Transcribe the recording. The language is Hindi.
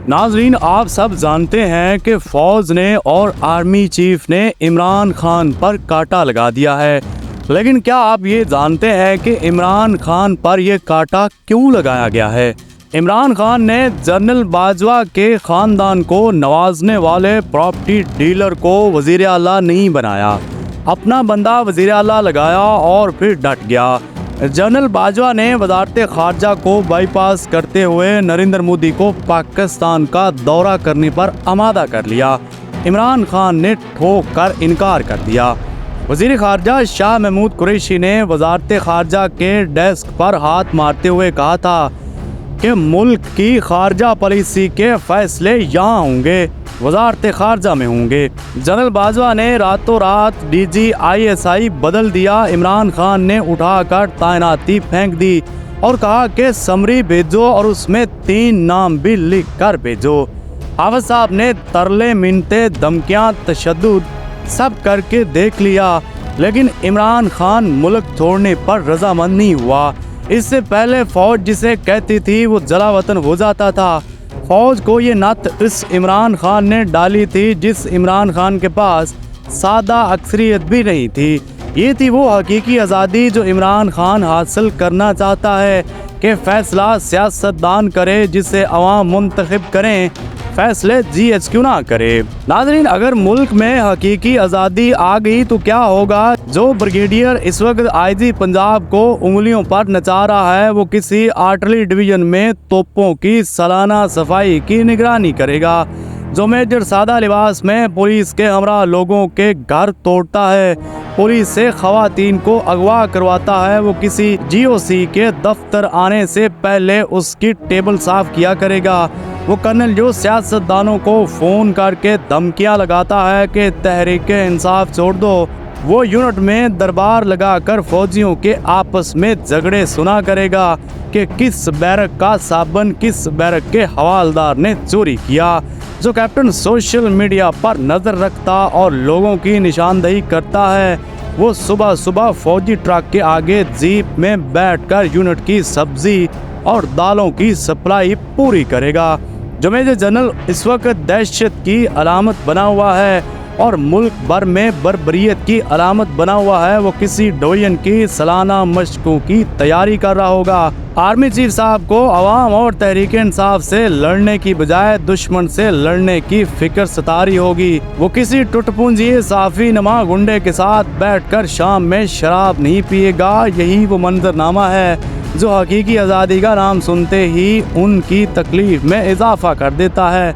नाजरीन, आप सब जानते हैं कि फौज ने और आर्मी चीफ ने इमरान खान पर कांटा लगा दिया है, लेकिन क्या आप ये जानते हैं कि इमरान खान पर यह कांटा क्यों लगाया गया है? इमरान खान ने जनरल बाजवा के खानदान को नवाजने वाले प्रॉपर्टी डीलर को वजीर आला नहीं बनाया, अपना बंदा वजीर आला लगाया और फिर डट गया। जनरल बाजवा ने वजारत खारजा को बाईपास करते हुए नरेंद्र मोदी को पाकिस्तान का दौरा करने पर आमादा कर लिया। इमरान खान ने ठोक कर इनकार कर दिया। वजीर खारजा शाह महमूद कुरैशी ने वजारत खारजा के डेस्क पर हाथ मारते हुए कहा था कि मुल्क की खारजा पॉलिसी के फैसले यहाँ होंगे, वजारत खारजा में होंगे। जनरल बाजवा ने रातों रात DGISI बदल दिया। इमरान खान ने उठाकर तैनाती फेंक दी और कहा कि समरी भेजो और उसमें 3 नाम भी लिख कर भेजो। हाफिज साहब ने तरले मिन्नतें धमकियां तशद्दुद सब करके देख लिया, लेकिन इमरान खान मुल्क छोड़ने पर रजामंद नहीं हुआ। इससे पहले फौज जिसे कहती थी वो जलावतन हो जाता था। फौज को ये नत इस इमरान खान ने डाली थी जिस इमरान खान के पास सादा अक्सरियत भी नहीं थी। ये थी वो हकीकी आज़ादी जो इमरान खान हासिल करना चाहता है कि फैसला सियासतदान करे, जिसे अवाम मुंतखब करें, फैसले GHQ ना करे। नाज़रीन, अगर मुल्क में हकीकी आज़ादी आ गई तो क्या होगा? जो ब्रिगेडियर इस वक्त IG पंजाब को उंगलियों पर नचा रहा है, वो किसी आर्टिलरी डिवीजन में तोपों की सालाना सफाई की निगरानी करेगा। जो मेजर सादा लिबास में पुलिस के हमरा लोगों के घर तोड़ता है, पुलिस से खवातीन को अगवा करवाता है, वो किसी GOC के दफ्तर आने से पहले उसकी टेबल साफ किया करेगा। वो कर्नल जो सियासतदानों को फ़ोन करके धमकियां लगाता है कि तहरीके इंसाफ छोड़ दो, वो यूनिट में दरबार लगाकर फौजियों के आपस में झगड़े सुना करेगा कि किस बैरक का साबन किस बैरक के हवालदार ने चोरी किया। जो कैप्टन सोशल मीडिया पर नज़र रखता और लोगों की निशानदेही करता है, वो सुबह सुबह फौजी ट्रक के आगे जीप में बैठकर यूनिट की सब्जी और दालों की सप्लाई पूरी करेगा। जो मेजर जनरल इस वक्त दहशत की अलामत बना हुआ है और मुल्क भर में बर्बरियत की अलामत बना हुआ है, वो किसी डिवीजन की सालाना मशकों की तैयारी कर रहा होगा। आर्मी चीफ साहब को अवाम और तहरीक इंसाफ से लड़ने की बजाय दुश्मन से लड़ने की फिक्र सतारी होगी। वो किसी टुटपुंजी साफी नमा गुंडे के साथ बैठकर शाम में शराब नहीं पिएगा। यही वो मंजरनामा है जो हकीकी आज़ादी का नाम सुनते ही उनकी तकलीफ में इजाफा कर देता है।